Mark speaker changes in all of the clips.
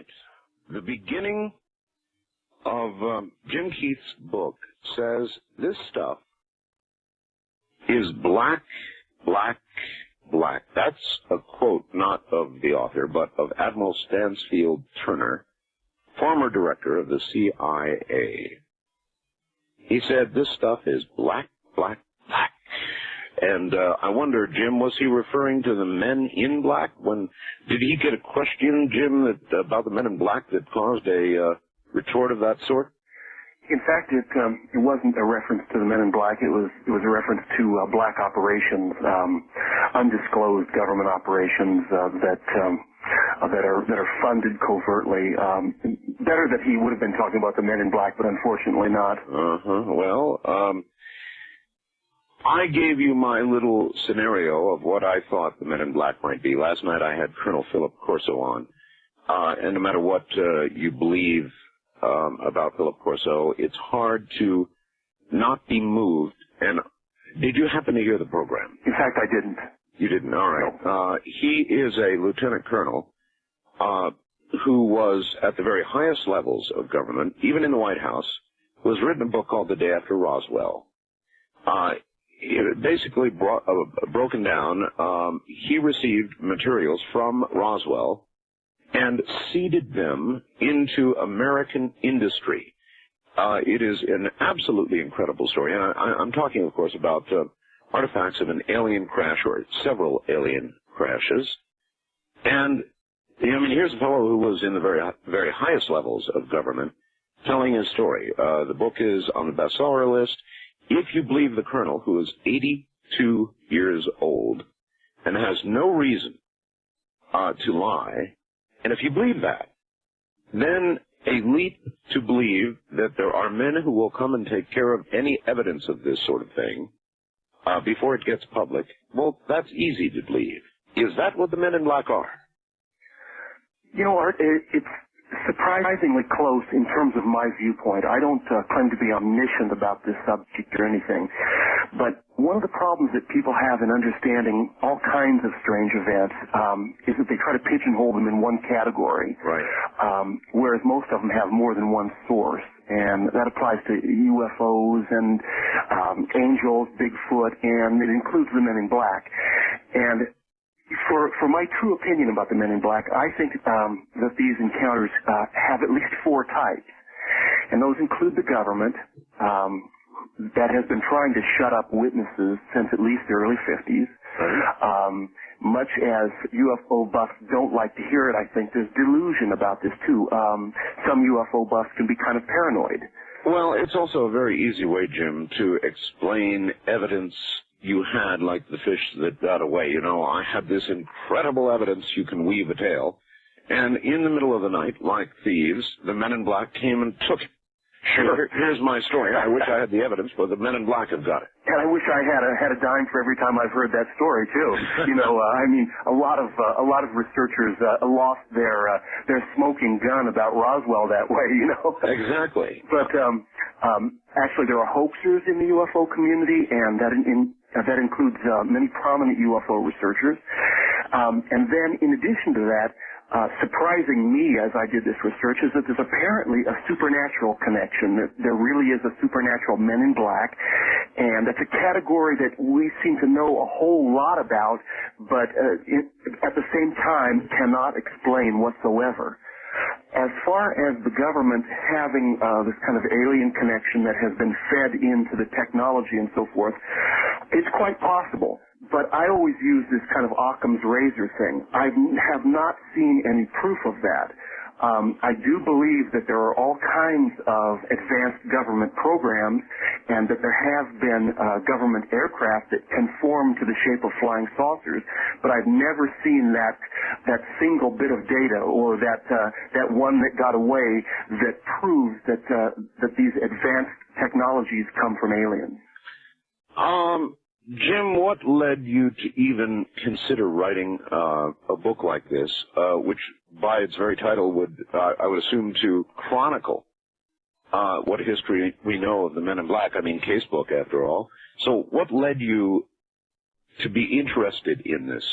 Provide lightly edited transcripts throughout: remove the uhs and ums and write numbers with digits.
Speaker 1: right. The beginning of Jim Keith's book says this stuff is black, black, black. That's a quote not of the author, but of Admiral Stansfield Turner, former director of the CIA. He said this stuff is black, black, black. And I wonder, Jim, was he referring to the men in black? Did he get a question, Jim, about the men in black that caused a retort of that sort?
Speaker 2: In fact, it wasn't a reference to the men in black. It was a reference to black operations, undisclosed government operations that are funded covertly. Better that he would have been talking about the men in black, but unfortunately not.
Speaker 1: Well, I gave you my little scenario of what I thought the men in black might be. Last night I had Colonel Philip Corso on, and no matter what you believe about Philip Corso, it's hard to not be moved. And did you happen to hear the program?
Speaker 2: In fact, I didn't.
Speaker 1: You didn't? All right.
Speaker 2: No.
Speaker 1: He is a lieutenant colonel who was at the very highest levels of government, even in the White House, who has written a book called The Day After Roswell. Basically broken down, he received materials from Roswell and seeded them into American industry. It is an absolutely incredible story. And I'm talking, of course, about artifacts of an alien crash or several alien crashes. And, I mean, here's a fellow who was in the very, very highest levels of government telling his story. The book is on the bestseller list. If you believe the colonel, who is 82 years old and has no reason to lie, and if you believe that, then a leap to believe that there are men who will come and take care of any evidence of this sort of thing before it gets public, well, that's easy to believe. Is that what the men in black are?
Speaker 2: You know, Art, it's surprisingly close in terms of my viewpoint. I don't claim to be omniscient about this subject or anything, but one of the problems that people have in understanding all kinds of strange events is that they try to pigeonhole them in one category,
Speaker 1: right?
Speaker 2: Whereas most of them have more than one source, and that applies to UFOs and angels, Bigfoot, and it includes the men in black. And for my true opinion about the men in black, I think that these encounters have at least four types. And those include the government that has been trying to shut up witnesses since at least the early 50s. Much as UFO buffs don't like to hear it, I think there's delusion about this too. Some UFO buffs can be kind of paranoid.
Speaker 1: Well, it's also a very easy way, Jim, to explain evidence you had, like the fish that got away. You know, I had this incredible evidence you can weave a tale, and in the middle of the night, like thieves, the men in black came and took it.
Speaker 2: Sure.
Speaker 1: Here's my story. I wish I had the evidence, but the men in black have got it.
Speaker 2: And I wish I had a dime for every time I've heard that story too. You know, I mean, a lot of researchers lost their smoking gun about Roswell that way. You know.
Speaker 1: Exactly.
Speaker 2: But actually, there are hoaxers in the UFO community, and that includes many prominent UFO researchers. And then, in addition to that, surprising me as I did this research is that there's apparently a supernatural connection, that there really is a supernatural men in black, and that's a category that we seem to know a whole lot about, but at the same time cannot explain whatsoever. As far as the government having this kind of alien connection that has been fed into the technology and so forth, it's quite possible. But I always use this kind of Occam's razor thing. I have not seen any proof of that. I do believe that there are all kinds of advanced government programs and that there have been government aircraft that conform to the shape of flying saucers, but I've never seen that single bit of data or that one that got away that proves that these advanced technologies come from aliens.
Speaker 1: Jim, what led you to even consider writing a book like this, which by its very title would, I would assume, to chronicle what history we know of the men in black? I mean, case book, after all. So what led you to be interested in this?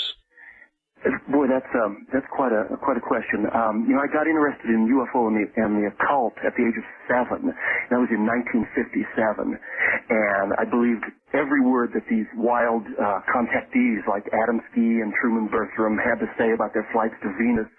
Speaker 2: Boy, that's quite a question. I got interested in UFO and the occult at the age of 7. That was in 1957, and I believed every word that these wild contactees like Adamski and Truman Bertram had to say about their flights to Venus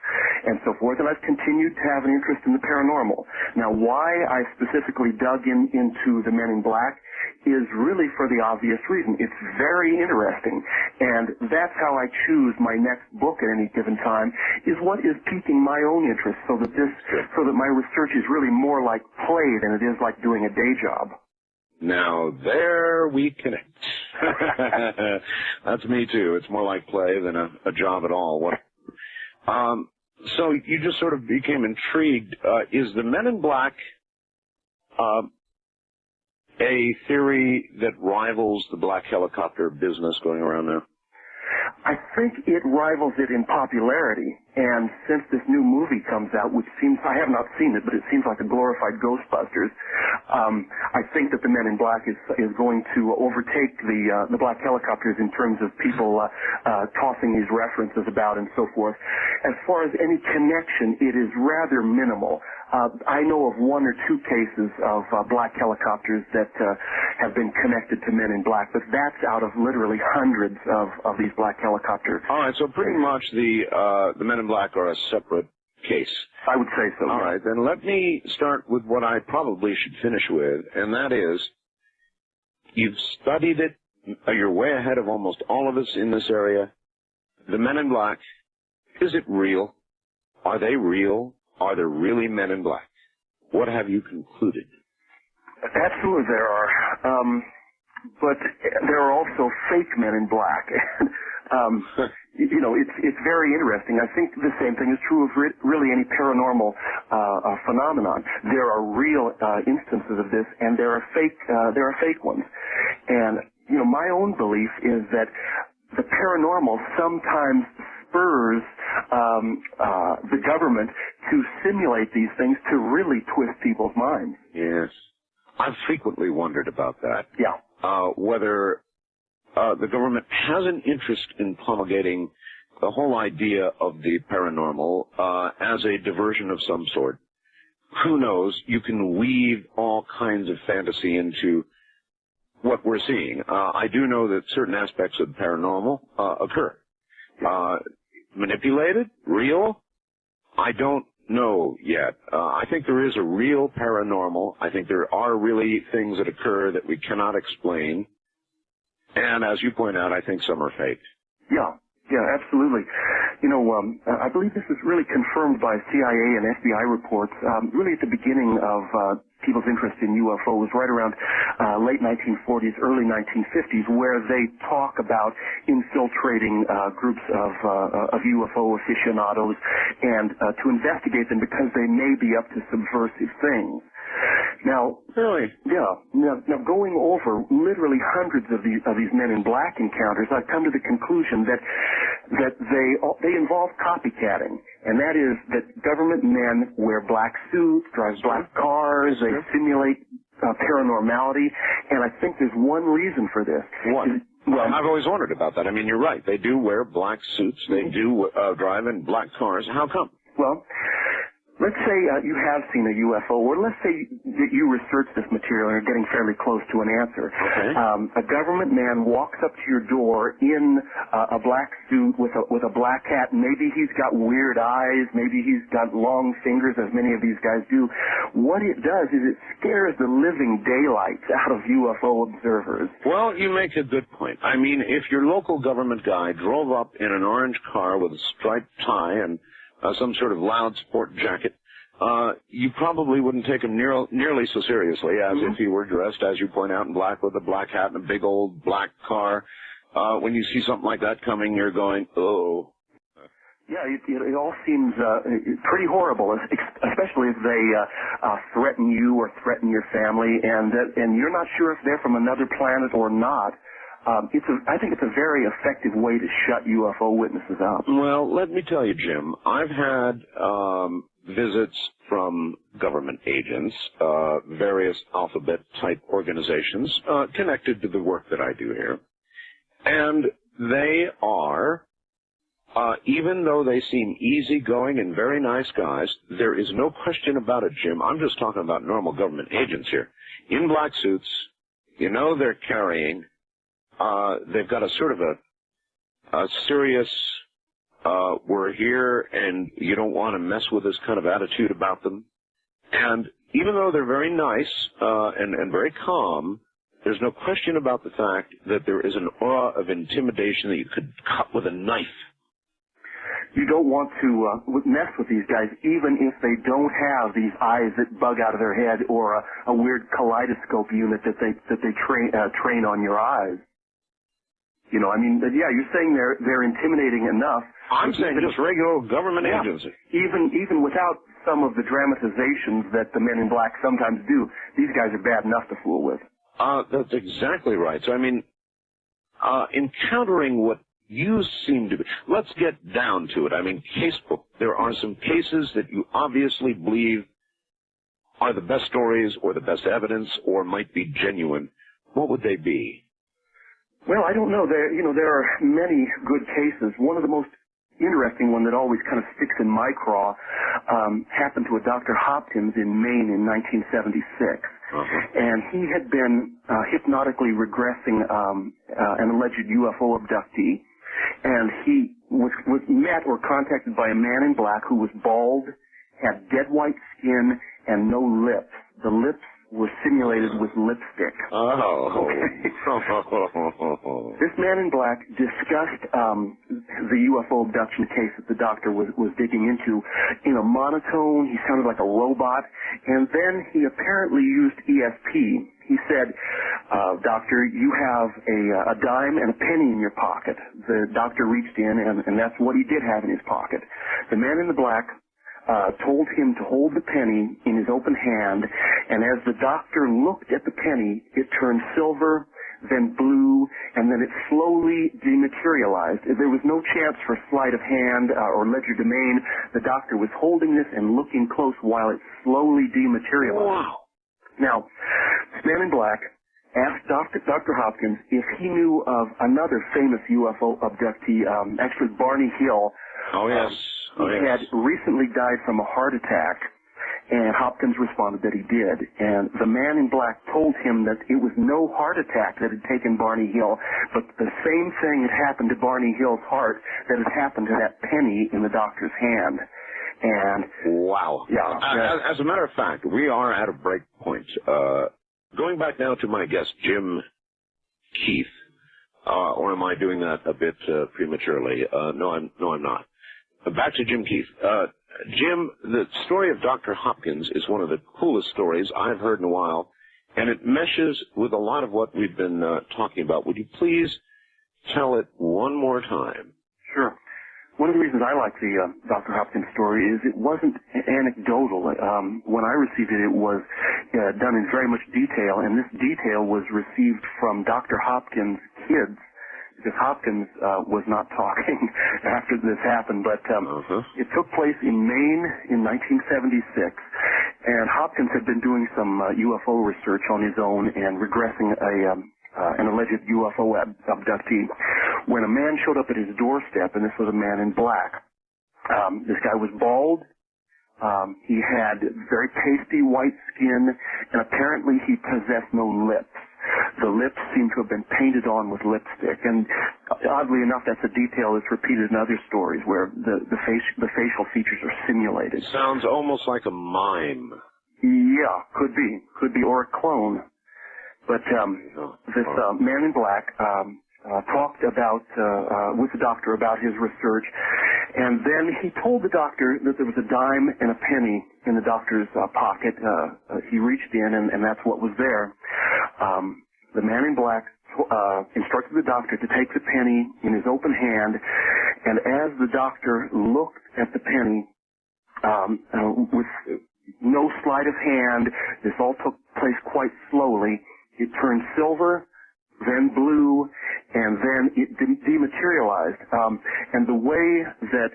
Speaker 2: and so forth. And I've continued to have an interest in the paranormal. Now, why I specifically dug into the Men in Black is really for the obvious reason. It's very interesting, and that's how I choose my next book at any given time, is what is piquing my own interest, so that my research is really more like play than it is like doing a day job.
Speaker 1: Now, there we connect. That's me, too. It's more like play than a job at all. So you just sort of became intrigued. Is the Men in Black a theory that rivals the black helicopter business going around now?
Speaker 2: I think it rivals it in popularity, and since this new movie comes out, which seems, I have not seen it, but it seems like a glorified Ghostbusters, I think that the Men in Black is going to overtake the black helicopters in terms of people tossing these references about and so forth. As far as any connection, it is rather minimal. I know of 1 or 2 cases of black helicopters that have been connected to Men in Black, but that's out of literally hundreds of these black helicopters.
Speaker 1: All right, so pretty much the Men in Black are a separate case.
Speaker 2: I would say so.
Speaker 1: All right, then let me start with what I probably should finish with, and that is, you've studied it. You're way ahead of almost all of us in this area. The Men in Black, is it real? Are they real? Are there really Men in Black? What have you concluded?
Speaker 2: Absolutely there are. But there are also fake Men in Black. It's very interesting. I think the same thing is true of really any paranormal phenomenon. There are real instances of this, and there are fake ones. And my own belief is that the paranormal sometimes spurs the government to simulate these things to really twist people's minds.
Speaker 1: Yes. I've frequently wondered about that.
Speaker 2: Yeah.
Speaker 1: Whether the government has an interest in promulgating the whole idea of the paranormal as a diversion of some sort. Who knows? You can weave all kinds of fantasy into what we're seeing. I do know that certain aspects of the paranormal occur. Manipulated? Real? I don't know yet. I think there is a real paranormal. I think there are really things that occur that we cannot explain. And as you point out, I think some are fake.
Speaker 2: Yeah, absolutely. I believe this is really confirmed by CIA and FBI reports. Really at the beginning of people's interest in UFOs, right around late 1940s, early 1950s, where they talk about infiltrating groups of UFO aficionados and to investigate them because they may be up to subversive things. Now,
Speaker 1: really?
Speaker 2: Yeah. Now, going over literally hundreds of these Men in Black encounters, I've come to the conclusion that they involve copycatting, and that is that government men wear black suits, drive black cars, they simulate paranormality, and I think there's one reason for this.
Speaker 1: What? Well, I've always wondered about that. I mean, you're right. They do wear black suits. They do drive in black cars. How come?
Speaker 2: Well, let's say you have seen a UFO, or let's say that you research this material and are getting fairly close to an answer.
Speaker 1: Okay.
Speaker 2: A government man walks up to your door in a black suit with a black hat. Maybe he's got weird eyes. Maybe he's got long fingers, as many of these guys do. What it does is it scares the living daylights out of UFO observers.
Speaker 1: Well, you make a good point. I mean, if your local government guy drove up in an orange car with a striped tie and some sort of loud sport jacket, you probably wouldn't take him nearly so seriously as if he were dressed, as you point out, in black with a black hat and a big old black car. When you see something like that coming, you're going, oh.
Speaker 2: Yeah, it all seems pretty horrible, especially if they threaten you or threaten your family, and you're not sure if they're from another planet or not. I think it's a very effective way to shut UFO witnesses out.
Speaker 1: Well, let me tell you, Jim, I've had visits from government agents, various alphabet-type organizations connected to the work that I do here, and they are even though they seem easygoing and very nice guys, there is no question about it, Jim. I'm just talking about normal government agents here. In black suits, you know they're carrying, they've got a sort of a serious, we're here and you don't want to mess with us kind of attitude about them. And even though they're very nice and very calm, there's no question about the fact that there is an aura of intimidation that you could cut with a knife.
Speaker 2: You don't want to mess with these guys, even if they don't have these eyes that bug out of their head or a weird kaleidoscope unit that they train on your eyes. You know, I mean, yeah, you're saying they're intimidating enough.
Speaker 1: I'm saying just regular government agents.
Speaker 2: Even without some of the dramatizations that the Men in Black sometimes do, these guys are bad enough to fool with.
Speaker 1: That's exactly right. So, I mean, encountering what you seem to be, let's get down to it. I mean, casebook, there are some cases that you obviously believe are the best stories or the best evidence or might be genuine. What would they be?
Speaker 2: Well, I don't know. There are many good cases. One of the most interesting one that always kind of sticks in my craw happened to a Dr. Hopkins in Maine in 1976. And he had been hypnotically regressing an alleged UFO abductee, and he was met or contacted by a man in black who was bald, had dead white skin, and no lips. The lips were simulated with lipstick.
Speaker 1: Oh.
Speaker 2: Okay. This man in black discussed the UFO abduction case that the doctor was digging into in a monotone. He sounded like a robot. And then he apparently used ESP. He said, doctor, you have a dime and a penny in your pocket. The doctor reached in, and that's what he did have in his pocket. The man in the black told him to hold the penny in his open hand, and as the doctor looked at the penny, it turned silver, then blue, and then it slowly dematerialized. There was no chance for sleight of hand or legerdemain. The doctor was holding this and looking close while it slowly dematerialized.
Speaker 1: Wow.
Speaker 2: Now, this man in black asked Dr. Hopkins if he knew of another famous UFO abductee, actually Barney Hill.
Speaker 1: Oh, yes.
Speaker 2: He had recently died from a heart attack, and Hopkins responded that he did. And the man in black told him that it was no heart attack that had taken Barney Hill, but the same thing had happened to Barney Hill's heart that had happened to that penny in the doctor's hand. And
Speaker 1: wow.
Speaker 2: Yeah.
Speaker 1: As a matter of fact, we are at a break point. Going back now to my guest, Jim Keith, or am I doing that a bit prematurely? No, I'm not. Back to Jim Keith. Jim, the story of Dr. Hopkins is one of the coolest stories I've heard in a while, and it meshes with a lot of what we've been talking about. Would you please tell it one more time?
Speaker 2: Sure. One of the reasons I like the Dr. Hopkins story is it wasn't anecdotal. When I received it, it was done in very much detail, and this detail was received from Dr. Hopkins' kids, because Hopkins was not talking after this happened, but it took place in Maine in 1976, and Hopkins had been doing some UFO research on his own and regressing an alleged UFO abductee when a man showed up at his doorstep, and this was a man in black. This guy was bald. He had very pasty white skin, and apparently he possessed no lips. The lips seem to have been painted on with lipstick, and oddly enough, that's a detail that's repeated in other stories where the facial features are simulated.
Speaker 1: Sounds almost like a mime.
Speaker 2: Yeah, could be, or a clone. But this man in black talked about with the doctor about his research, and then he told the doctor that there was a dime and a penny in the doctor's pocket. He reached in, and that's what was there. The man in black instructed the doctor to take the penny in his open hand, and as the doctor looked at the penny with no sleight of hand, this all took place quite slowly. It turned silver, then blue, and then it dematerialized. And the way that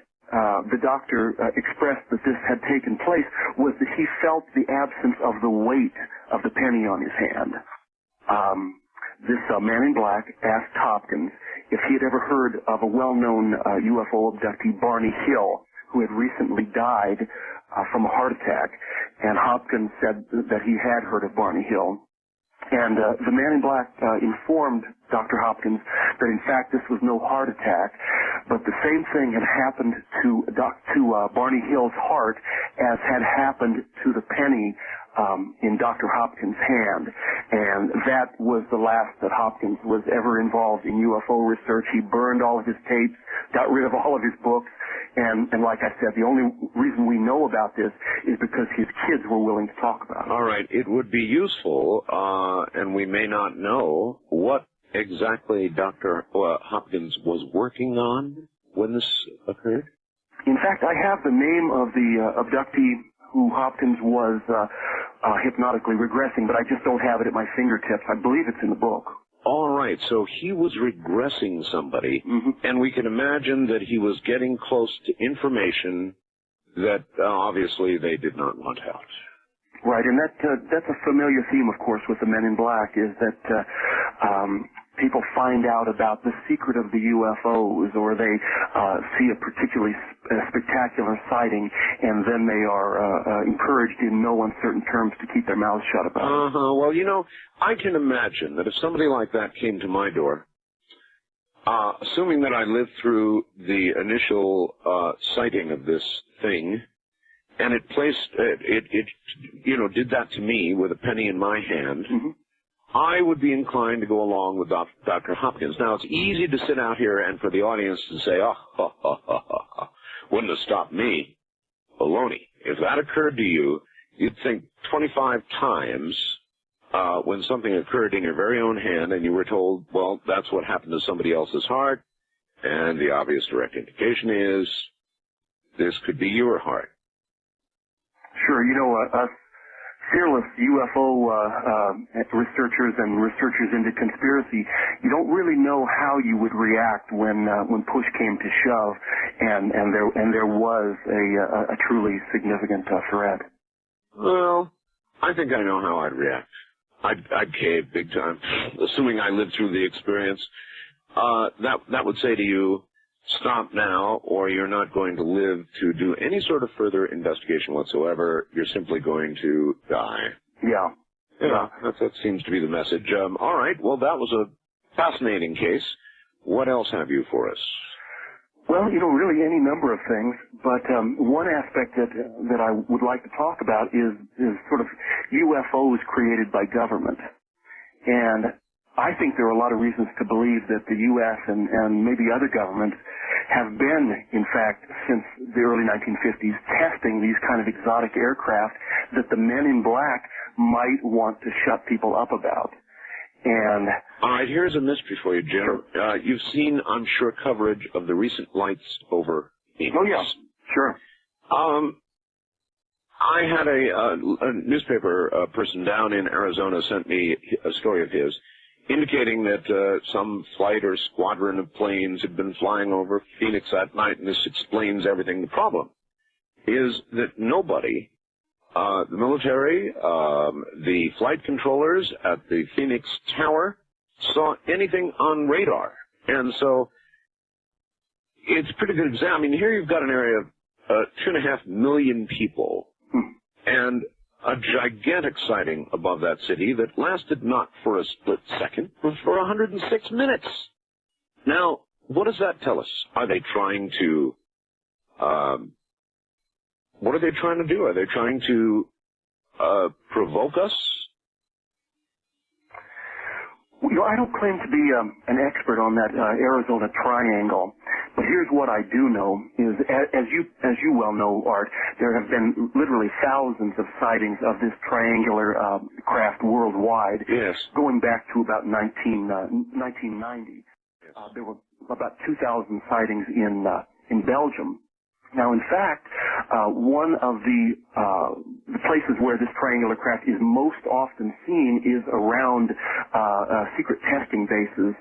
Speaker 2: the doctor expressed that this had taken place was that he felt the absence of the weight of the penny on his hand. this man in black asked Hopkins if he had ever heard of a well-known UFO abductee, Barney Hill, who had recently died from a heart attack. And Hopkins said that he had heard of Barney Hill. And the man in black informed Dr. Hopkins that, in fact, this was no heart attack, but the same thing had happened to Barney Hill's heart as had happened to the penny in Dr. Hopkins' hand. And that was the last that Hopkins was ever involved in UFO research. He burned all of his tapes, got rid of all of his books, and like I said, the only reason we know about this is because his kids were willing to talk about it.
Speaker 1: All right. It would be useful, and we may not know, what exactly Dr. Hopkins was working on when this occurred?
Speaker 2: In fact, I have the name of the abductee who Hopkins was hypnotically regressing, but I just don't have it at my fingertips. I believe it's in the book.
Speaker 1: All right, so he was regressing somebody, and we can imagine that he was getting close to information that obviously they did not want out.
Speaker 2: Right, and that's a familiar theme, of course, with the Men in Black, is that people find out about the secret of the UFOs, or they see a particularly spectacular sighting, and then they are encouraged in no uncertain terms to keep their mouths shut about it.
Speaker 1: Well, you know, I can imagine that if somebody like that came to my door, assuming that I lived through the initial sighting of this thing, and it did that to me with a penny in my hand, I would be inclined to go along with Dr. Hopkins. Now, it's easy to sit out here and for the audience to say, wouldn't have stopped me. Baloney. If that occurred to you, you'd think 25 times when something occurred in your very own hand and you were told, well, that's what happened to somebody else's heart, and the obvious direct indication is this could be your heart.
Speaker 2: Sure, you know, us fearless UFO researchers and researchers into conspiracy, you don't really know how you would react when push came to shove, and there was a truly significant threat.
Speaker 1: Well, I think I know how I'd react. I'd cave big time, assuming I lived through the experience. That would say to you, stop now, or you're not going to live to do any sort of further investigation whatsoever. You're simply going to die.
Speaker 2: Yeah.
Speaker 1: That seems to be the message. All right, well, that was a fascinating case. What else have you for us?
Speaker 2: Well, you know, really any number of things, but one aspect that I would like to talk about is sort of UFOs created by government. And I think there are a lot of reasons to believe that the U.S. and maybe other governments have been, in fact, since the early 1950s, testing these kind of exotic aircraft that the Men in Black might want to shut people up about. And
Speaker 1: all right, here's a mystery for you, Jim. Sure. You've seen, I'm sure, coverage of the recent flights over Phoenix.
Speaker 2: Oh, yeah, sure.
Speaker 1: I had a newspaper person down in Arizona sent me a story of his, indicating that some flight or squadron of planes had been flying over Phoenix that night, and this explains everything. The problem is that nobody, the military, the flight controllers at the Phoenix Tower, saw anything on radar. And so it's a pretty good example. I mean, here you've got an area of 2.5 million people, and a gigantic sighting above that city that lasted not for a split second, but for 106 minutes. Now, what does that tell us? Are they trying to, what are they trying to do? Are they trying to provoke us?
Speaker 2: You know, I don't claim to be an expert on that Arizona Triangle, but here's what I do know is, as you well know, Art, there have been literally thousands of sightings of this triangular craft worldwide.
Speaker 1: Yes. Going
Speaker 2: back to about 1990. Yes. There were about 2,000 sightings in Belgium. Now, in fact, one of the places where this triangular craft is most often seen is around secret testing bases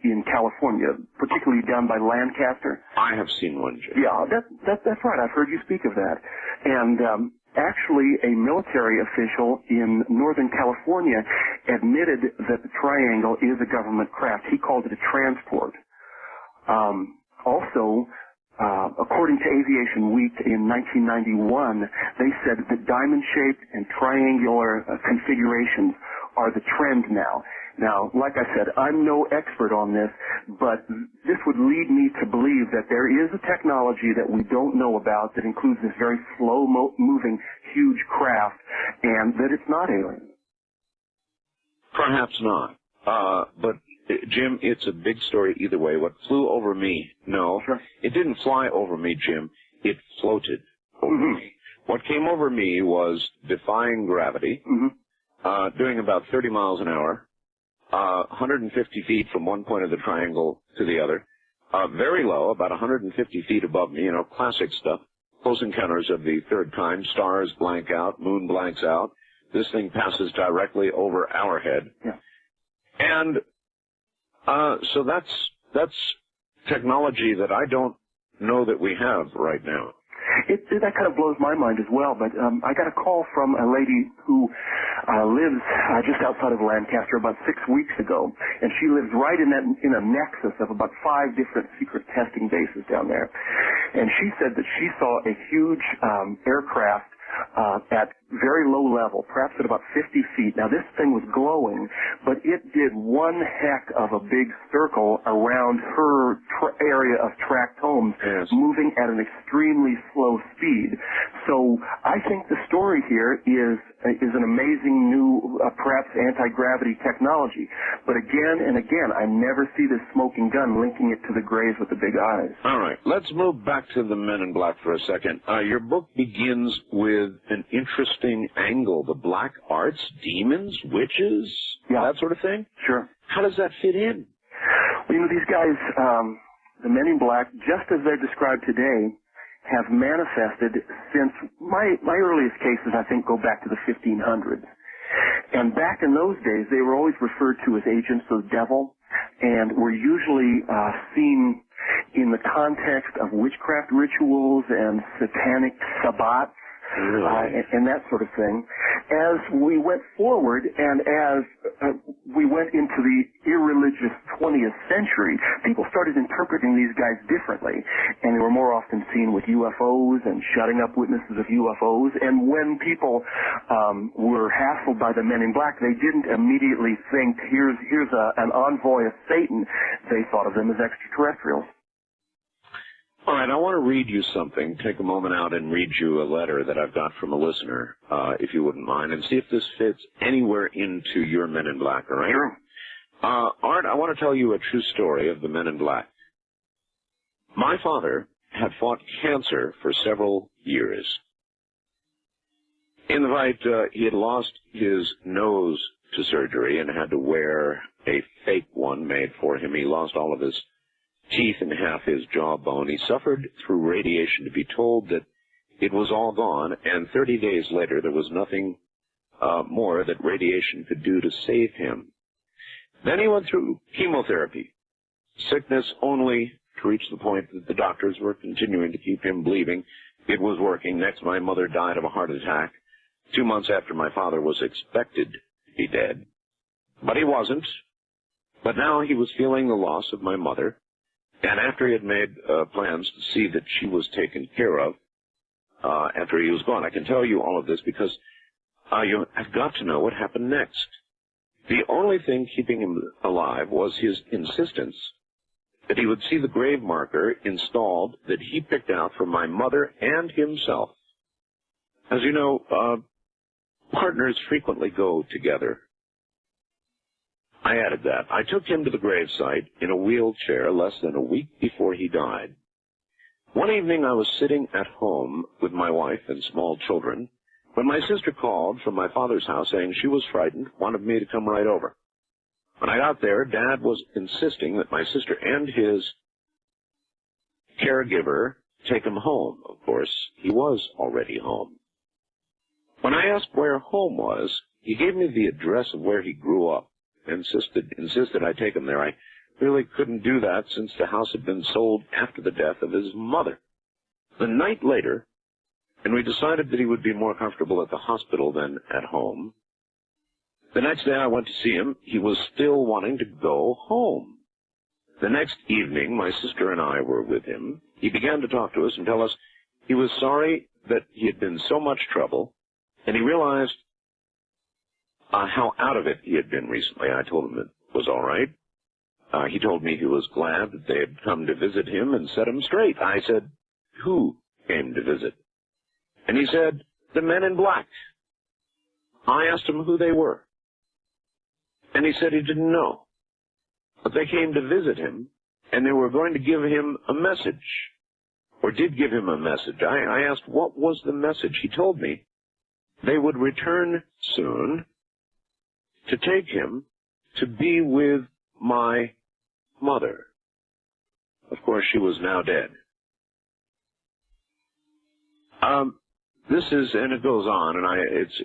Speaker 2: in California, particularly down by Lancaster.
Speaker 1: I have seen one, Jim.
Speaker 2: Yeah, that's right. I've heard you speak of that. And actually, a military official in Northern California admitted that the triangle is a government craft. He called it a transport. Also, according to Aviation Week in 1991, they said that diamond-shaped and triangular configurations are the trend now. Now, like I said, I'm no expert on this, but this would lead me to believe that there is a technology that we don't know about that includes this very slow-moving, huge craft, and that it's not alien.
Speaker 1: Perhaps not. But, Jim, it's a big story either way. What flew over me, no.
Speaker 2: Sure.
Speaker 1: It didn't fly over me, Jim. It floated over me. What came over me was defying gravity, doing about 30 miles an hour, 150 feet from one point of the triangle to the other, very low, about 150 feet above me, classic stuff. Close encounters of the third kind. Stars blank out, moon blanks out. This thing passes directly over our head.
Speaker 2: Yeah.
Speaker 1: And so that's technology that I don't know that we have right now.
Speaker 2: That kind of blows my mind as well, but I got a call from a lady who lives just outside of Lancaster about 6 weeks ago, and she lives right in a nexus of about 5 different secret testing bases down there. And she said that she saw a huge aircraft at very low level, perhaps at about 50 feet. Now, this thing was glowing, but it did one heck of a big circle around her area of tract homes,
Speaker 1: yes,
Speaker 2: moving at an extremely slow speed. So I think the story here is an amazing new, perhaps anti-gravity technology. But again and again, I never see this smoking gun linking it to the grays with the big eyes.
Speaker 1: All right, let's move back to the Men in Black for a second. Your book begins with an interesting angle, the black arts, demons, witches, that sort of thing?
Speaker 2: Sure.
Speaker 1: How does that fit in?
Speaker 2: Well, these guys, the Men in Black, just as they're described today, have manifested since my earliest cases, I think, go back to the 1500s. And back in those days, they were always referred to as agents of the devil, and were usually seen in the context of witchcraft rituals and satanic sabbats. And that sort of thing. As we went forward and as we went into the irreligious 20th century, people started interpreting these guys differently. And they were more often seen with UFOs and shutting up witnesses of UFOs. And when people were hassled by the Men in Black, they didn't immediately think, here's an envoy of Satan. They thought of them as extraterrestrials.
Speaker 1: All right, I want to read you something. Take a moment out and read you a letter that I've got from a listener, if you wouldn't mind, and see if this fits anywhere into your Men in Black, all right?
Speaker 2: Sure.
Speaker 1: Art, I want to tell you a true story of the Men in Black. My father had fought cancer for several years. In the fight, he had lost his nose to surgery and had to wear a fake one made for him. He lost all of his teeth and half his jawbone. He suffered through radiation to be told that it was all gone, and 30 days later there was nothing more that radiation could do to save him. Then he went through chemotherapy, sickness only to reach the point that the doctors were continuing to keep him bleeding. It was working. Next, my mother died of a heart attack 2 months after my father was expected to be dead. But he wasn't. But now he was feeling the loss of my mother. And after he had made plans to see that she was taken care of after he was gone, I can tell you all of this because you have got to know what happened next. The only thing keeping him alive was his insistence that he would see the grave marker installed that he picked out for my mother and himself. As you know, partners frequently go together. I added that. I took him to the gravesite in a wheelchair less than a week before he died. One evening I was sitting at home with my wife and small children when my sister called from my father's house saying she was frightened, wanted me to come right over. When I got there, Dad was insisting that my sister and his caregiver take him home. Of course, he was already home. When I asked where home was, he gave me the address of where he grew up. Insisted I take him there. I really couldn't do that since the house had been sold after the death of his mother. The night later, and we decided that he would be more comfortable at the hospital than at home. The next day I went to see him. He was still wanting to go home. The next evening, my sister and I were with him. He began to talk to us and tell us he was sorry that he had been so much trouble, and he realized how out of it he had been recently. I told him it was all right. He told me he was glad that they had come to visit him and set him straight. I said, "Who came to visit?" And he said, "The men in black." I asked him who they were, and he said he didn't know. But they came to visit him, and they were going to give him a message, or did give him a message. I asked, what was the message? He told me they would return soon to take him to be with my mother. Of course, she was now dead. This is, and it goes on, and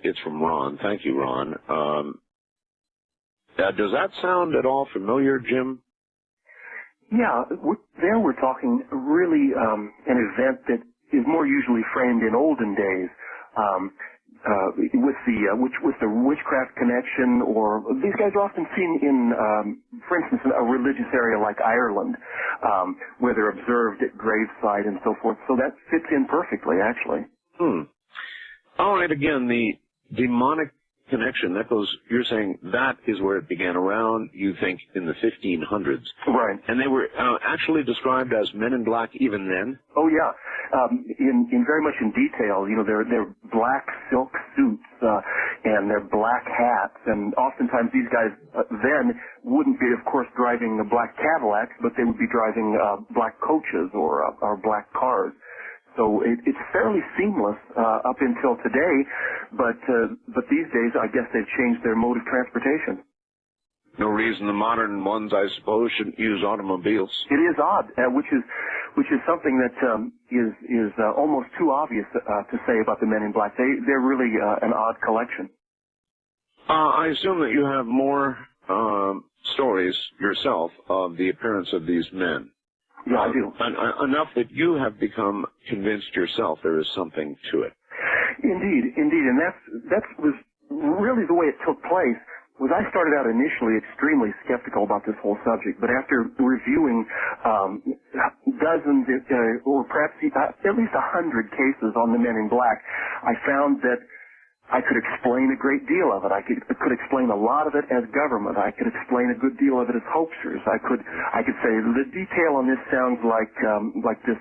Speaker 1: it's from Ron. Thank you, Ron. Does that sound at all familiar, Jim?
Speaker 2: Yeah, there we're talking really an event that is more usually framed in olden days, with the witchcraft connection, or these guys are often seen in, for instance, in a religious area like Ireland, where they're observed at graveside and so forth. So that fits in perfectly, actually.
Speaker 1: All right, again, the demonic connection, that goes, you're saying that is where it began around, you think, in the 1500s.
Speaker 2: Right.
Speaker 1: And they were actually described as men in black even then?
Speaker 2: Oh, yeah. In very much in detail, you know, they're black silk suits, and they're black hats, and oftentimes these guys then wouldn't be, of course, driving the black Cadillacs, but they would be driving black coaches or black cars. So it's fairly seamless up until today, but these days I guess they've changed their mode of transportation.
Speaker 1: No reason the modern ones, I suppose, shouldn't use automobiles.
Speaker 2: It is odd, which is something that is almost too obvious to say about the Men in Black. They're really an odd collection.
Speaker 1: I assume that you have more stories yourself of the appearance of these men.
Speaker 2: Yeah, I do.
Speaker 1: Enough that you have become convinced yourself there is something to it.
Speaker 2: Indeed, and that was really the way it took place. Was I started out initially extremely skeptical about this whole subject, but after reviewing dozens, or perhaps at least 100 cases on the Men in Black, I found that I could explain a great deal of it. I could explain a lot of it as government. I could explain a good deal of it as hoaxers. I could say the detail on this sounds like this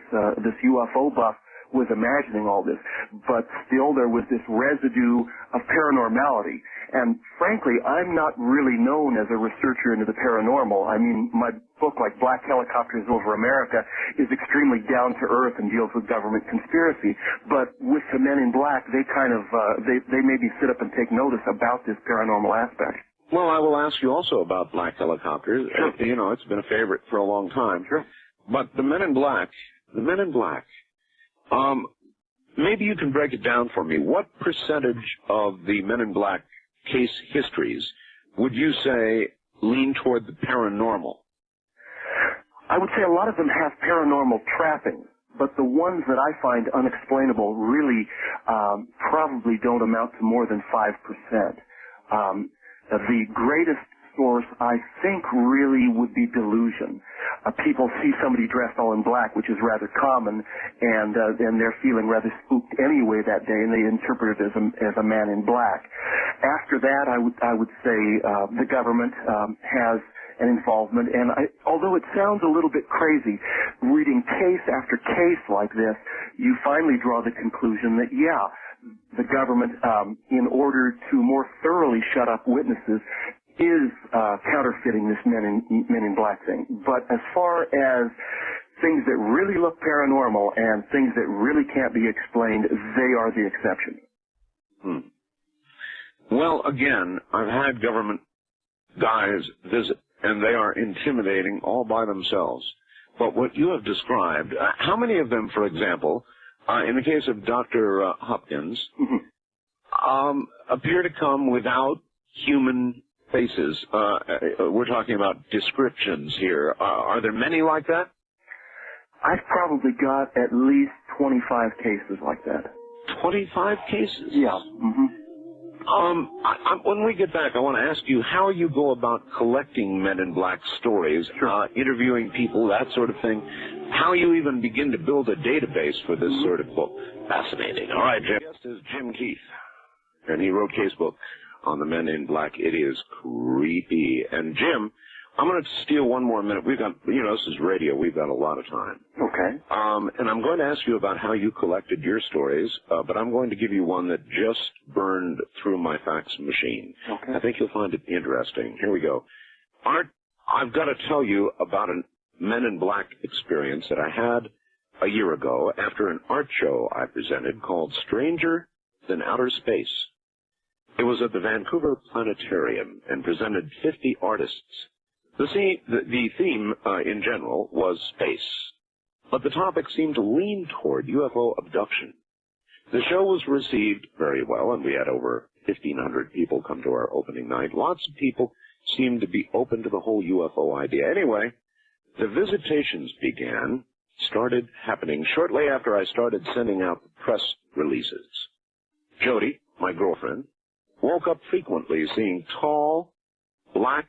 Speaker 2: UFO buff was imagining all this, but still there was this residue of paranormality. And frankly, I'm not really known as a researcher into the paranormal. I mean, my book, like Black Helicopters Over America, is extremely down to earth and deals with government conspiracy. But with the Men in Black, they kind of, they maybe sit up and take notice about this paranormal aspect.
Speaker 1: Well, I will ask you also about Black Helicopters.
Speaker 2: Sure.
Speaker 1: You know, it's been a favorite for a long time.
Speaker 2: Sure.
Speaker 1: But the Men in Black, maybe you can break it down for me. What percentage of the Men in Black case histories would you say lean toward the paranormal?
Speaker 2: I would say a lot of them have paranormal trappings, but the ones that I find unexplainable really probably don't amount to more than 5%. The greatest source, I think, really would be delusion. People see somebody dressed all in black, which is rather common, and they're feeling rather spooked anyway that day, and they interpret it as a man in black. After that, I would say the government has an involvement, and although it sounds a little bit crazy, reading case after case like this, you finally draw the conclusion that, yeah, the government, in order to more thoroughly shut up witnesses, is counterfeiting this Men in Black thing. But as far as things that really look paranormal and things that really can't be explained, they are the exception.
Speaker 1: Well, again, I've had government guys visit, and they are intimidating all by themselves. But what you have described, how many of them, for example, in the case of Dr. Hopkins, appear to come without human faces? We're talking about descriptions here. Are there many like that?
Speaker 2: I've probably got at least 25 cases like that.
Speaker 1: 25 cases?
Speaker 2: Yeah. Mm-hmm.
Speaker 1: When we get back, I want to ask you how you go about collecting Men in Black stories, interviewing people, that sort of thing. How you even begin to build a database for this sort of book. Fascinating. All right, Jim. Guest is Jim Keith, and he wrote Casebook on the Men in Black. It is creepy. And Jim, I'm going to steal one more minute. We've got, this is radio. We've got a lot of time.
Speaker 2: Okay.
Speaker 1: And I'm going to ask you about how you collected your stories, but I'm going to give you one that just burned through my fax machine.
Speaker 2: Okay.
Speaker 1: I think you'll find it interesting. Here we go. Art, I've got to tell you about a Men in Black experience that I had a year ago after an art show I presented called Stranger Than Outer Space. It was at the Vancouver Planetarium and presented 50 artists. The theme, in general, was space, but the topic seemed to lean toward UFO abduction. The show was received very well, and we had over 1,500 people come to our opening night. Lots of people seemed to be open to the whole UFO idea. Anyway, the visitations started happening shortly after I started sending out the press releases. Jody, my girlfriend, woke up frequently seeing tall, black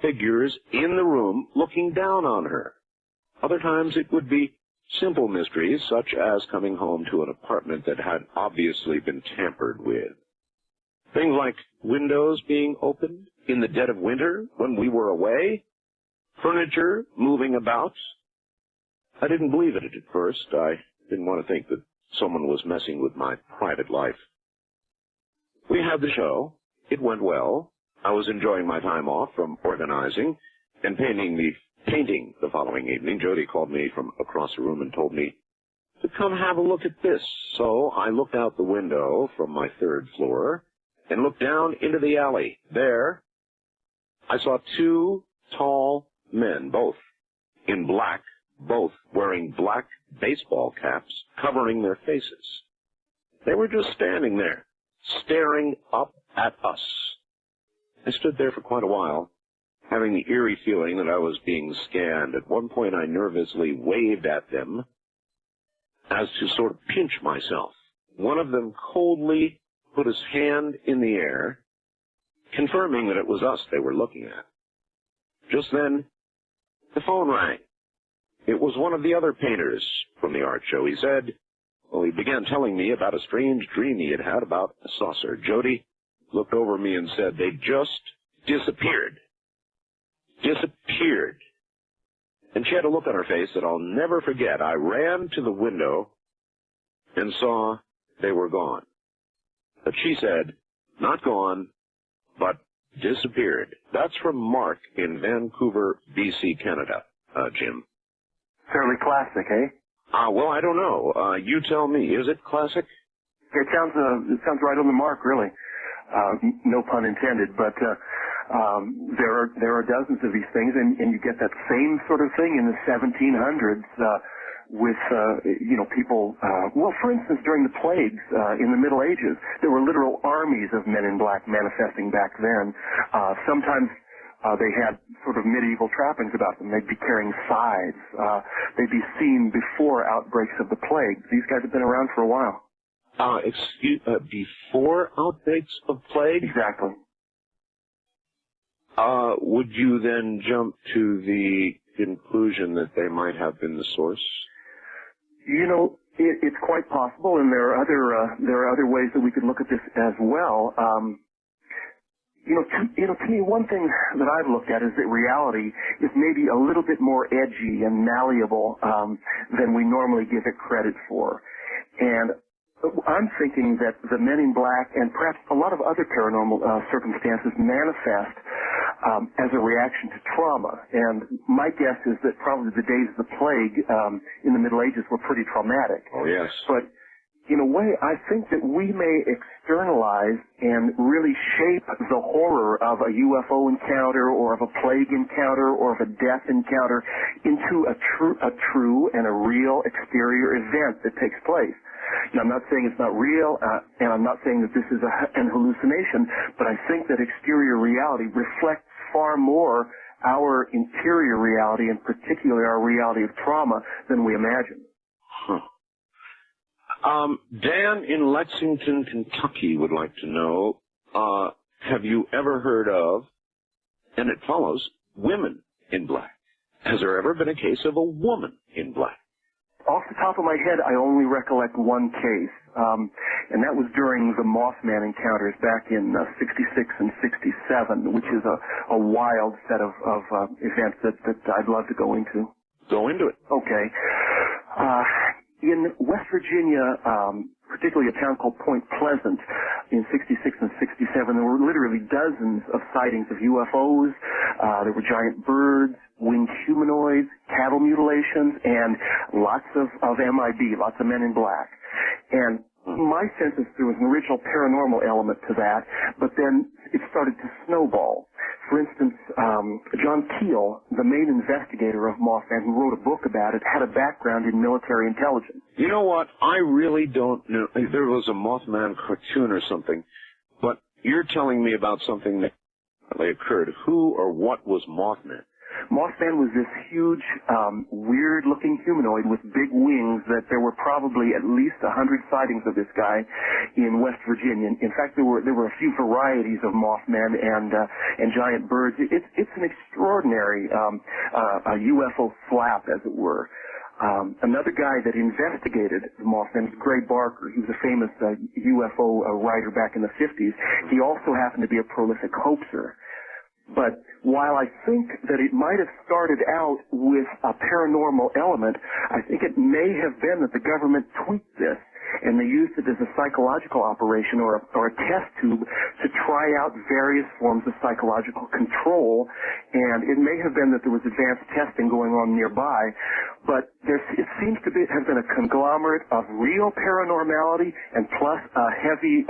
Speaker 1: figures in the room looking down on her. Other times it would be simple mysteries, such as coming home to an apartment that had obviously been tampered with. Things like windows being opened in the dead of winter when we were away, furniture moving about. I didn't believe it at first. I didn't want to think that someone was messing with my private life. We had the show. It went well. I was enjoying my time off from organizing and painting the following evening. Jody called me from across the room and told me to come have a look at this. So I looked out the window from my third floor and looked down into the alley. There, I saw two tall men, both in black, both wearing black baseball caps covering their faces. They were just standing there, staring up at us. I stood there for quite a while, having the eerie feeling that I was being scanned. At one point, I nervously waved at them as to sort of pinch myself. One of them coldly put his hand in the air, confirming that it was us they were looking at. Just then, the phone rang. It was one of the other painters from the art show. He began telling me about a strange dream he had had about a saucer. Jody looked over me and said, they just disappeared. Disappeared. And she had a look on her face that I'll never forget. I ran to the window and saw they were gone. But she said, not gone, but disappeared. That's from Mark in Vancouver, BC, Canada, Jim.
Speaker 2: Fairly classic, eh?
Speaker 1: Well, I don't know. You tell me. Is it classic?
Speaker 2: It sounds right on the mark, really. No pun intended, but there are dozens of these things, and you get that same sort of thing in the 1700s with people. Well, for instance, during the plagues in the Middle Ages, there were literal armies of men in black manifesting back then. Sometimes they had sort of medieval trappings about them. They'd be carrying scythes. They'd be seen before outbreaks of the plague. These guys have been around for a while. Before outbreaks of plague? Exactly.
Speaker 1: Would you then jump to the conclusion that they might have been the source?
Speaker 2: It's quite possible, and there are other ways that we could look at this as well. To me, one thing that I've looked at is that reality is maybe a little bit more edgy and malleable than we normally give it credit for. And I'm thinking that the Men in Black and perhaps a lot of other paranormal circumstances manifest as a reaction to trauma. And my guess is that probably the days of the plague in the Middle Ages were pretty traumatic.
Speaker 1: Oh, yes.
Speaker 2: But in a way, I think that we may externalize and really shape the horror of a UFO encounter or of a plague encounter or of a death encounter into a true and a real exterior event that takes place. Now, I'm not saying it's not real, and I'm not saying that this is an hallucination, but I think that exterior reality reflects far more our interior reality, and particularly our reality of trauma, than we imagine.
Speaker 1: Huh. Dan in Lexington, Kentucky would like to know, have you ever heard of, and it follows, women in black? Has there ever been a case of a woman in black?
Speaker 2: Off the top of my head, I only recollect one case, and that was during the Mothman encounters back in 66 and 67, which is a wild set of events that I'd love to go into.
Speaker 1: Go into it.
Speaker 2: Okay. In West Virginia, particularly a town called Point Pleasant, in 66 and 67, there were literally dozens of sightings of UFOs. There were giant birds, winged humanoids, cattle mutilations, and lots of MIB, lots of men in black. And my sense is there was an original paranormal element to that, but then it started to snowball. For instance, John Keel, the main investigator of Mothman, who wrote a book about it, had a background in military intelligence.
Speaker 1: You know what? I really don't know. There was a Mothman cartoon or something, but you're telling me about something that occurred. Who or what was Mothman?
Speaker 2: Mothman was this huge, weird-looking humanoid with big wings that there were probably at least 100 sightings of this guy in West Virginia. In fact, there were a few varieties of Mothman and giant birds. It's an extraordinary UFO slap, as it were. Another guy that investigated the Mothman was Gray Barker. He was a famous UFO writer back in the 50s. He also happened to be a prolific hoaxer. But while I think that it might have started out with a paranormal element, I think it may have been that the government tweaked this and they used it as a psychological operation or a test tube to try out various forms of psychological control. And it may have been that there was advanced testing going on nearby, but it seems to have been a conglomerate of real paranormality and plus heavy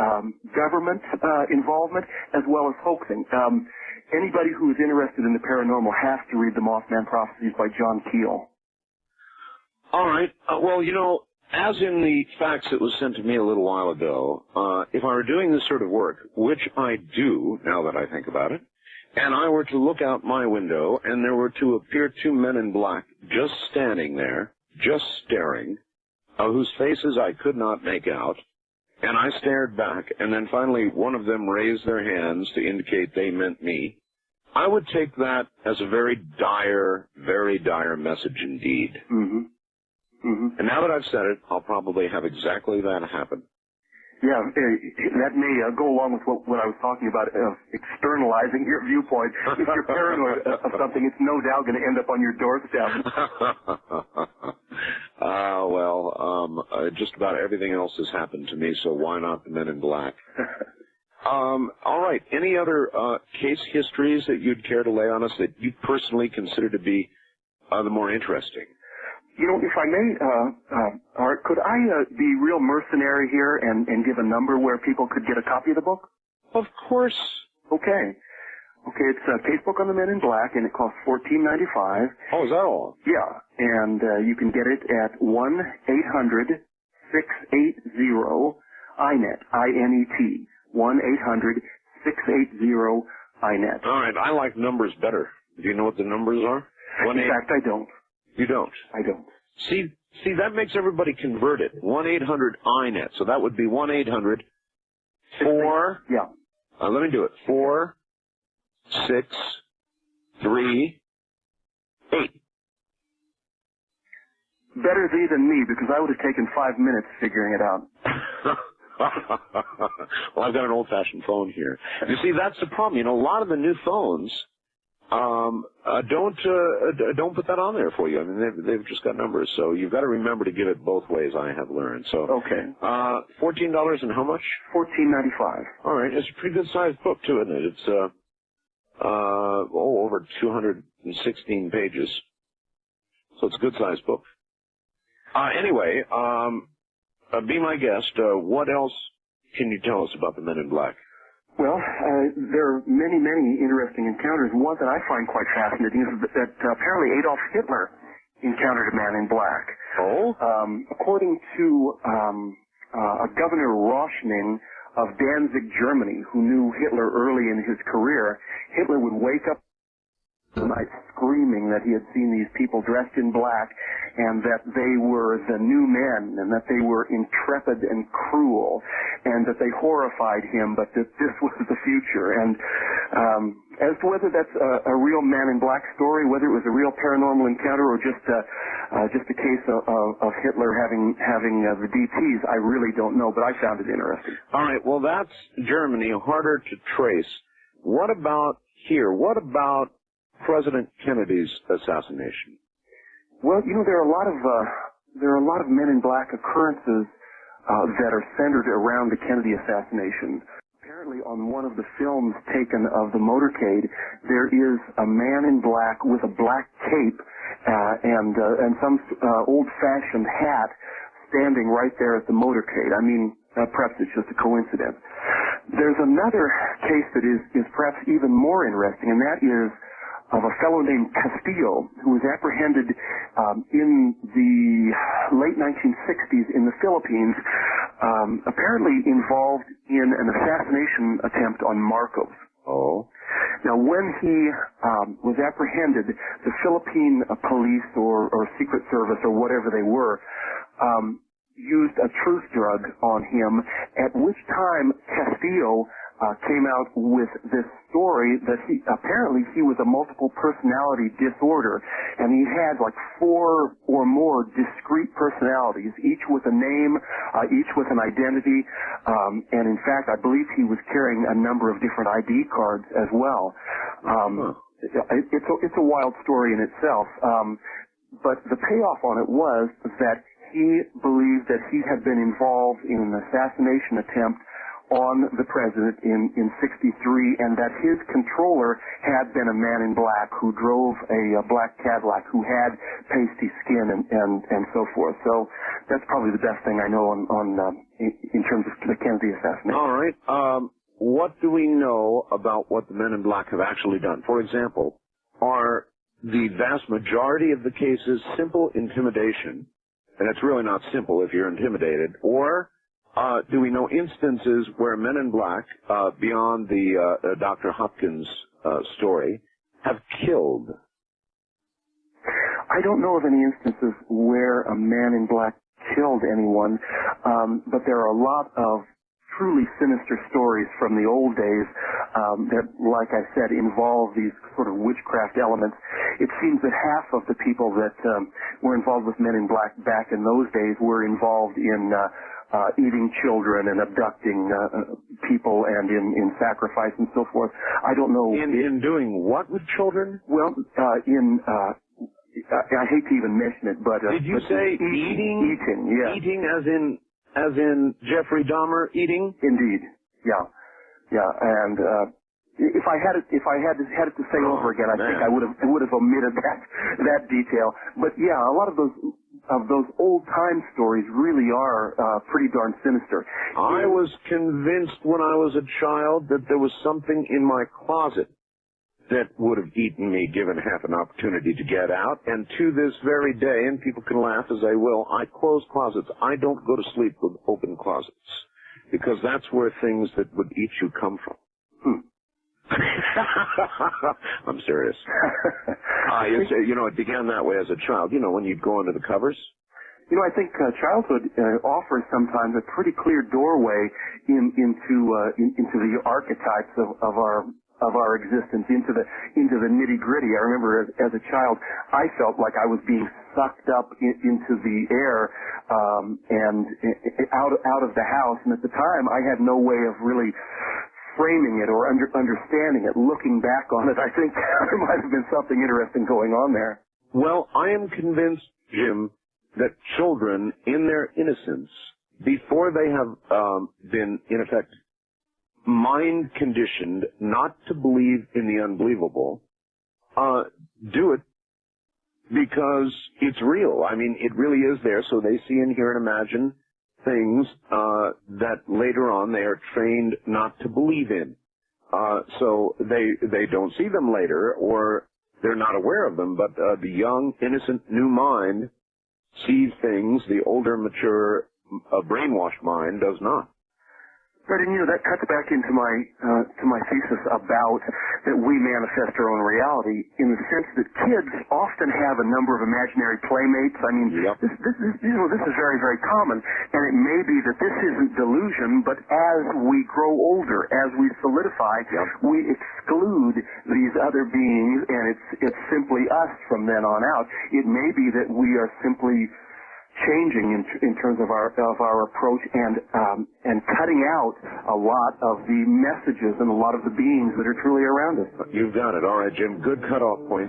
Speaker 2: government involvement as well as hoaxing. Anybody who is interested in the paranormal has to read the Mothman Prophecies by John Keel.
Speaker 1: All right. Well, you know, as in the fax that was sent to me a little while ago, if I were doing this sort of work, which I do now that I think about it, and I were to look out my window and there were to appear two men in black just standing there, just staring, whose faces I could not make out, and I stared back, and then finally one of them raised their hands to indicate they meant me, I would take that as a very dire message indeed.
Speaker 2: Mm-hmm. Mm-hmm.
Speaker 1: And now that I've said it, I'll probably have exactly that happen.
Speaker 2: Yeah, that may go along with what I was talking about, externalizing your viewpoint. If you're paranoid of something, it's no doubt going to end up on your doorstep.
Speaker 1: Just about everything else has happened to me, so why not the Men in Black? All right. Any other case histories that you'd care to lay on us that you personally consider to be the more interesting?
Speaker 2: You know, if I may, Art, could I be real mercenary here and give a number where people could get a copy of the book?
Speaker 1: Of course.
Speaker 2: Okay. Okay, it's a casebook on the Men in Black, and it costs $14.95.
Speaker 1: Oh, is that all?
Speaker 2: Yeah, and you can get it at 1-800-680-INET, I-N-E-T, 1-800-680-INET.
Speaker 1: All right, I like numbers better. Do you know what the numbers are?
Speaker 2: In fact, I don't.
Speaker 1: You don't?
Speaker 2: I don't.
Speaker 1: See, that makes everybody convert it. 1-800-INET. So that would be 1-800-4...
Speaker 2: Yeah.
Speaker 1: Let me do it. 4-6-3-8.
Speaker 2: Better thee than me, because I would have taken 5 minutes figuring it out.
Speaker 1: Well, I've got an old-fashioned phone here. You see, that's the problem. You know, a lot of the new phones don't put that on there for you. I mean, they've just got numbers, so you've got to remember to give it both ways. I have learned. So
Speaker 2: okay.
Speaker 1: $14 and how much?
Speaker 2: $14.95.
Speaker 1: All right, it's a pretty good sized book too, isn't it? It's over 216 pages, so it's a good sized book. Anyway, be my guest. What else can you tell us about the Men in Black?
Speaker 2: Well, there are many, many interesting encounters. One that I find quite fascinating is that apparently Adolf Hitler encountered a man in black.
Speaker 1: Oh?
Speaker 2: According to a Governor Roschning of Danzig, Germany, who knew Hitler early in his career, Hitler would wake up night screaming that he had seen these people dressed in black and that they were the new men and that they were intrepid and cruel and that they horrified him, but that this was the future. And as to whether that's a real Man in Black story, whether it was a real paranormal encounter or just a case of Hitler having the DTs, I really don't know, but I found it interesting.
Speaker 1: All right, well, that's Germany, harder to trace. What about here? What about President Kennedy's assassination?
Speaker 2: Well, you know, there are a lot of Men in Black occurrences that are centered around the Kennedy assassination. Apparently, on one of the films taken of the motorcade, there is a man in black with a black cape and some old-fashioned hat standing right there at the motorcade. I mean, perhaps it's just a coincidence. There's another case that is perhaps even more interesting, and that is of a fellow named Castillo, who was apprehended in the late 1960s in the Philippines, apparently involved in an assassination attempt on Marcos.
Speaker 1: Oh.
Speaker 2: Now, when he was apprehended, the Philippine police or Secret Service or whatever they were used a truth drug on him, at which time Castillo came out with this story that he was a multiple personality disorder, and he had like 4 or more discrete personalities, each with a name, each with an identity, and in fact, I believe he was carrying a number of different ID cards as well. It's a wild story in itself, but the payoff on it was that he believed that he had been involved in an assassination attempt on the president in 63, and that his controller had been a man in black who drove a black Cadillac, who had pasty skin and so forth. So that's probably the best thing I know in terms of the Kennedy assassination.
Speaker 1: All right. What do we know about what the Men in Black have actually done? For example, are the vast majority of the cases simple intimidation, and it's really not simple if you're intimidated, or do we know instances where Men in Black, beyond the Dr. Hopkins story, have killed?
Speaker 2: I don't know of any instances where a Man in Black killed anyone, but there are a lot of truly sinister stories from the old days that, like I said, involve these sort of witchcraft elements. It seems that half of the people that were involved with Men in Black back in those days were involved in eating children and abducting people and in sacrifice and so forth. I don't know.
Speaker 1: In doing what with children?
Speaker 2: Well, I hate to even mention it, but
Speaker 1: did you say eating?
Speaker 2: Eating, yeah.
Speaker 1: Eating as in Jeffrey Dahmer eating?
Speaker 2: Indeed, yeah. And if I had it to say over again, I think I would have omitted that detail. But yeah, a lot of those old time stories really are pretty darn sinister.
Speaker 1: I was convinced when I was a child that there was something in my closet that would have eaten me given half an opportunity to get out. And to this very day, and people can laugh as they will, I close closets. I don't go to sleep with open closets because that's where things that would eat you come from. I'm serious. It began that way as a child. When you'd go into the covers.
Speaker 2: I think childhood offers sometimes a pretty clear doorway into the archetypes of our existence, into the nitty-gritty. I remember as a child, I felt like I was being sucked up into the air and out of the house, and at the time I had no way of really framing it or understanding it. Looking back on it, I think there might have been something interesting going on there.
Speaker 1: Well, I am convinced, Jim, that children, in their innocence, before they have been, in effect, mind conditioned not to believe in the unbelievable, do it because it's real. I mean, it really is there, so they see and hear and imagine things that later on they are trained not to believe in. So they don't see them later, or they're not aware of them, but the young, innocent, new mind sees things the older, mature, brainwashed mind does not.
Speaker 2: Right, and that cuts back into my thesis about that we manifest our own reality in the sense that kids often have a number of imaginary playmates. I mean,
Speaker 1: Yep.
Speaker 2: this is very, very common, and it may be that this isn't delusion, but as we grow older, as we solidify,
Speaker 1: Yep.
Speaker 2: we exclude these other beings, and it's simply us from then on out. It may be that we are simply changing in terms of our approach and cutting out a lot of the messages and a lot of the beings that are truly around us.
Speaker 1: You've got it. All right, Jim. Good cutoff points.